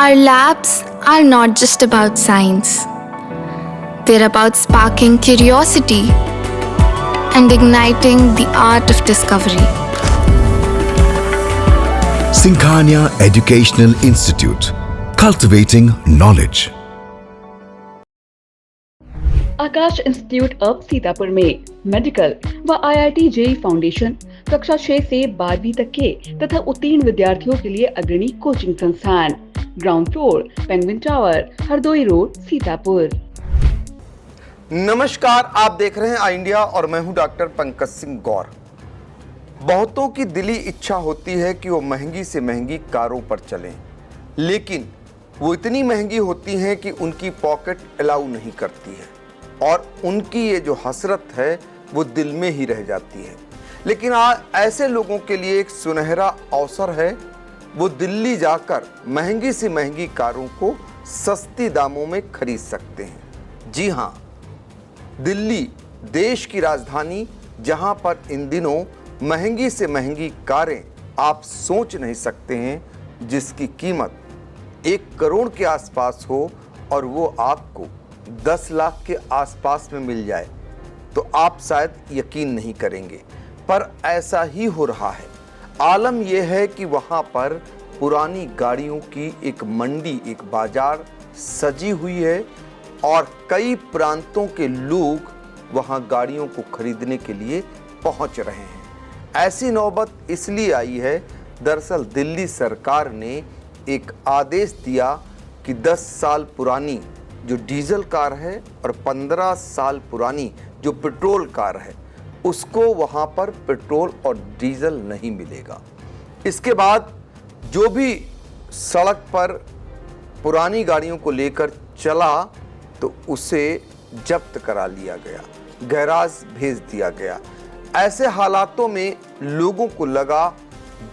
Our labs are not just about science, they're about sparking curiosity and igniting the art of discovery. Sinkhania Educational Institute, cultivating knowledge. Akash institute अब सीतापुर में medical व IIT JEE foundation कक्षा 6 से 12वीं तक के तथा उत्तीर्ण विद्यार्थियों के लिए अग्रणी कोचिंग संस्थान। Ground floor, penguin tower, Hardoi road, Sitapur. नमस्कार, आप देख रहे हैं आई इंडिया और मैं हूं डॉक्टर पंकज सिंह गौर। बहुतों की दिली इच्छा होती है कि वो महंगी से महंगी कारों पर चलें, लेकिन वो इतनी महंगी होती हैं कि उनकी पॉकेट अलाउ नहीं करती है और उनकी ये जो हसरत है वो दिल में ही रह जाती है। लेकिन आज ऐसे लोगों के लिए एक सुनहरा अवसर है, वो दिल्ली जाकर महंगी से महंगी कारों को सस्ती दामों में खरीद सकते हैं। जी हाँ, दिल्ली देश की राजधानी, जहां पर इन दिनों महंगी से महंगी कारें आप सोच नहीं सकते हैं, जिसकी कीमत 1 करोड़ के आसपास हो और वो आपको 10 लाख के आसपास में मिल जाए तो आप शायद यकीन नहीं करेंगे, पर ऐसा ही हो रहा है। आलम यह है कि वहाँ पर पुरानी गाड़ियों की एक मंडी, एक बाजार सजी हुई है और कई प्रांतों के लोग वहाँ गाड़ियों को खरीदने के लिए पहुँच रहे हैं। ऐसी नौबत इसलिए आई है, दरअसल दिल्ली सरकार ने एक आदेश दिया कि 10 साल पुरानी जो डीजल कार है और 15 साल पुरानी जो पेट्रोल कार है, उसको वहाँ पर पेट्रोल और डीजल नहीं मिलेगा। इसके बाद जो भी सड़क पर पुरानी गाड़ियों को लेकर चला तो उसे जब्त करा लिया गया, गैराज भेज दिया गया। ऐसे हालातों में लोगों को लगा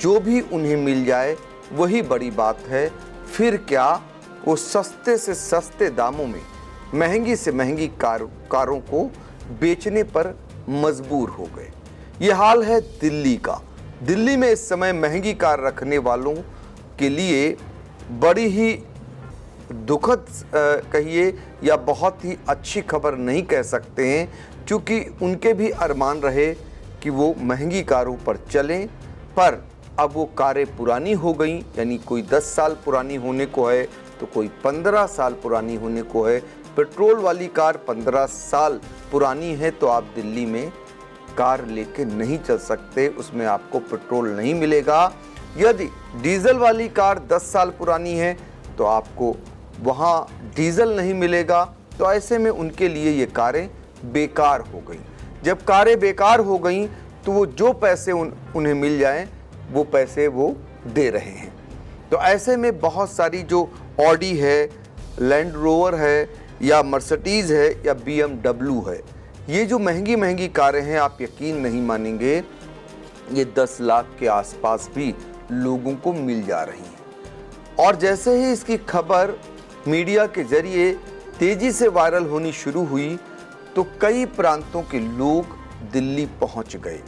जो भी उन्हें मिल जाए वही बड़ी बात है, फिर क्या वो सस्ते से सस्ते दामों में महंगी से महंगी कारों को बेचने पर मजबूर हो गए। ये हाल है दिल्ली का। दिल्ली में इस समय महंगी कार रखने वालों के लिए बड़ी ही दुखद कहिए या बहुत ही अच्छी खबर नहीं कह सकते हैं, क्योंकि उनके भी अरमान रहे कि वो महंगी कारों पर चलें, पर अब वो कारें पुरानी हो गई, यानी कोई 10 साल पुरानी होने को है तो कोई 15 साल पुरानी होने को है। पेट्रोल वाली कार 15 साल पुरानी है तो आप दिल्ली में कार लेके नहीं चल सकते, उसमें आपको पेट्रोल नहीं मिलेगा। यदि डीजल वाली कार 10 साल पुरानी है तो आपको वहाँ डीजल नहीं मिलेगा। तो ऐसे में उनके लिए ये कारें बेकार हो गई। जब कारें बेकार हो गई तो वो जो पैसे उन्हें मिल जाएं वो पैसे वो दे रहे हैं। तो ऐसे में बहुत सारी जो ऑडी है, लैंड रोवर है या मर्सिडीज़ है या BMW है, ये जो महंगी महंगी कारें हैं, आप यकीन नहीं मानेंगे, ये 10 लाख के आसपास भी लोगों को मिल जा रही हैं। और जैसे ही इसकी खबर मीडिया के जरिए तेज़ी से वायरल होनी शुरू हुई तो कई प्रांतों के लोग दिल्ली पहुंच गए।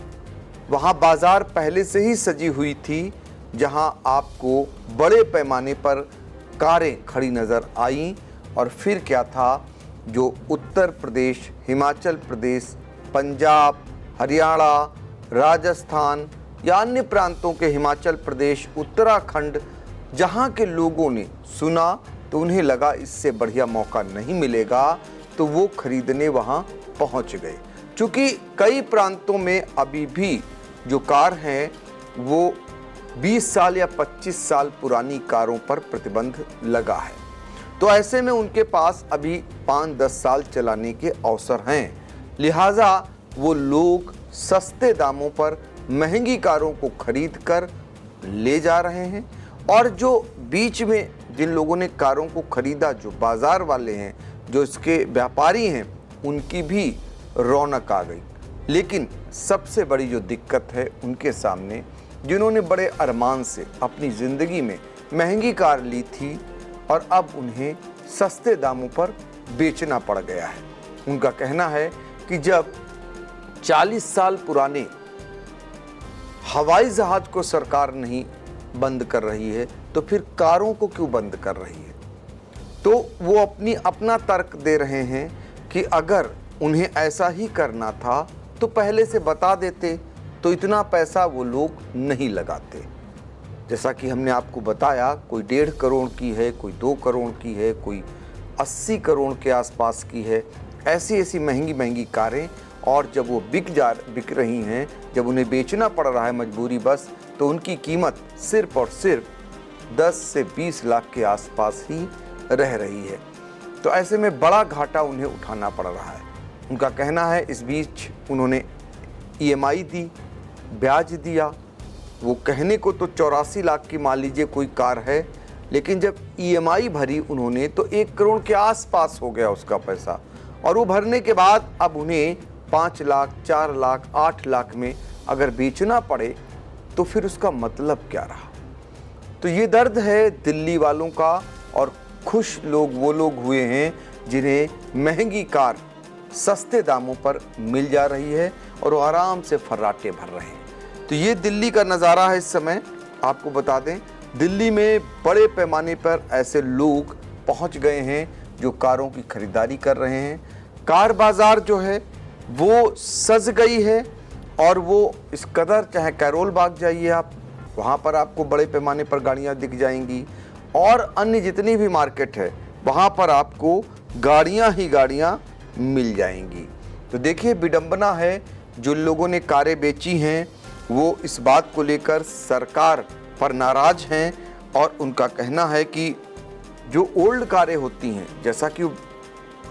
वहां बाजार पहले से ही सजी हुई थी, जहां आपको बड़े पैमाने पर कारें खड़ी नज़र आईं। और फिर क्या था, जो उत्तर प्रदेश, हिमाचल प्रदेश, पंजाब, हरियाणा, राजस्थान या अन्य प्रांतों के, हिमाचल प्रदेश, उत्तराखंड, जहां के लोगों ने सुना तो उन्हें लगा इससे बढ़िया मौका नहीं मिलेगा, तो वो खरीदने वहां पहुंच गए। क्योंकि कई प्रांतों में अभी भी जो कार हैं वो 20 साल या 25 साल पुरानी कारों पर प्रतिबंध लगा है। तो ऐसे में उनके पास अभी 5-10 साल चलाने के अवसर हैं, लिहाजा वो लोग सस्ते दामों पर महंगी कारों को खरीद कर ले जा रहे हैं। और जो बीच में जिन लोगों ने कारों को खरीदा, जो बाज़ार वाले हैं, जो इसके व्यापारी हैं, उनकी भी रौनक आ गई। लेकिन सबसे बड़ी जो दिक्कत है उनके सामने, जिन्होंने बड़े अरमान से अपनी ज़िंदगी में महंगी कार ली थी और अब उन्हें सस्ते दामों पर बेचना पड़ गया है। उनका कहना है कि जब 40 साल पुराने हवाई जहाज़ को सरकार नहीं बंद कर रही है तो फिर कारों को क्यों बंद कर रही है? तो वो अपना तर्क दे रहे हैं कि अगर उन्हें ऐसा ही करना था तो पहले से बता देते तो इतना पैसा वो लोग नहीं लगाते। जैसा कि हमने आपको बताया, कोई 1.5 करोड़ की है, कोई 2 करोड़ की है, कोई 80 करोड़ के आसपास की है। ऐसी महंगी महंगी कारें, और जब वो बिक रही हैं, जब उन्हें बेचना पड़ रहा है मजबूरी बस, तो उनकी कीमत सिर्फ और सिर्फ 10 से 20 लाख के आसपास ही रह रही है। तो ऐसे में बड़ा घाटा उन्हें उठाना पड़ रहा है। उनका कहना है इस बीच उन्होंने EMI दी, ब्याज दिया। वो कहने को तो 84 लाख की मान लीजिए कोई कार है, लेकिन जब EMI भरी उन्होंने तो 1 करोड़ के आसपास हो गया उसका पैसा। और वो भरने के बाद अब उन्हें 5 लाख, 4 लाख, 8 लाख में अगर बेचना पड़े तो फिर उसका मतलब क्या रहा? तो ये दर्द है दिल्ली वालों का। और खुश लोग वो लोग हुए हैं जिन्हें महंगी कार सस्ते दामों पर मिल जा रही है और वो आराम से फर्राटे भर रहे हैं। तो ये दिल्ली का नज़ारा है इस समय। आपको बता दें, दिल्ली में बड़े पैमाने पर ऐसे लोग पहुंच गए हैं जो कारों की खरीदारी कर रहे हैं। कार बाज़ार जो है वो सज गई है, और वो इस कदर, चाहे कैरोल बाग जाइए आप, वहाँ पर आपको बड़े पैमाने पर गाड़ियाँ दिख जाएंगी, और अन्य जितनी भी मार्केट है वहाँ पर आपको गाड़ियाँ ही गाड़ियाँ मिल जाएंगी। तो देखिए, विडंबना है, जो लोगों ने कारें बेची हैं वो इस बात को लेकर सरकार पर नाराज़ हैं, और उनका कहना है कि जो ओल्ड कारें होती हैं, जैसा कि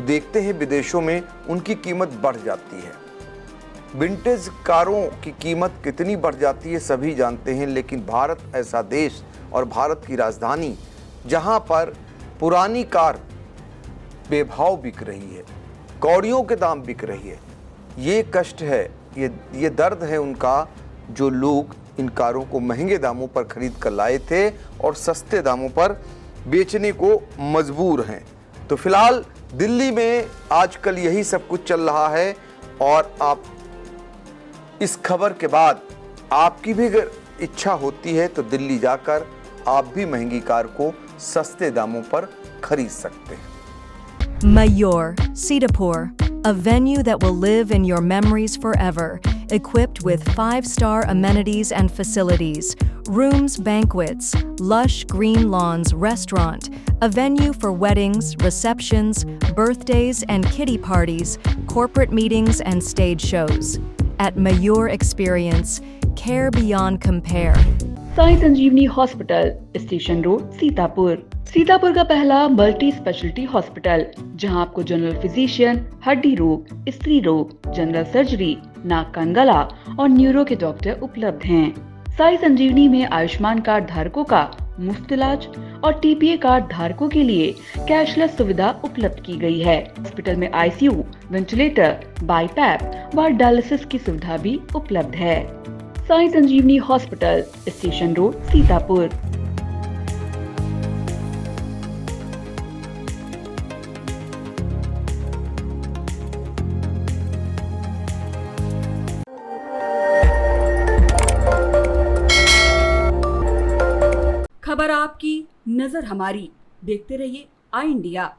देखते हैं विदेशों में, उनकी कीमत बढ़ जाती है। विंटेज कारों की कीमत कितनी बढ़ जाती है सभी जानते हैं, लेकिन भारत ऐसा देश और भारत की राजधानी जहां पर पुरानी कार बेभाव बिक रही है, कौड़ियों के दाम बिक रही है, ये कष्ट है, ये दर्द है उनका, जो लोग इन कारों को महंगे दामों पर खरीद कर लाए थे और सस्ते दामों पर बेचने को मजबूर हैं। तो फिलहाल दिल्ली में आजकल यही सब कुछ चल रहा है, और आप इस खबर के बाद आपकी भी अगर इच्छा होती है तो दिल्ली जाकर आप भी महंगी कार को सस्ते दामों पर खरीद सकते हैं। Mayur, Sitapur, a venue that will live in your memories forever, equipped with 5-star amenities and facilities, rooms, banquets, lush green lawns, restaurant, a venue for weddings, receptions, birthdays and kiddie parties, corporate meetings and stage shows. At Mayur Experience, care beyond compare. Sai Sanjeevani hospital, station road, Sitapur. Sitapur का पहला multi speciality hospital, जहां आपको general physician, हड्डी रोग, स्त्री रोग, general surgery, नाक कान गला और न्यूरो के डॉक्टर उपलब्ध हैं। साई संजीवनी में आयुष्मान कार्ड धारकों का मुफ्त इलाज और TPA कार्ड धारकों के लिए कैशलेस सुविधा उपलब्ध की गई है। हॉस्पिटल में ICU, वेंटिलेटर, बाईपैप व डायलिसिस की सुविधा भी उपलब्ध है। Sai Sanjeevani hospital, station road, Sitapur. खबर आपकी, नजर हमारी। देखते रहिए आई इंडिया।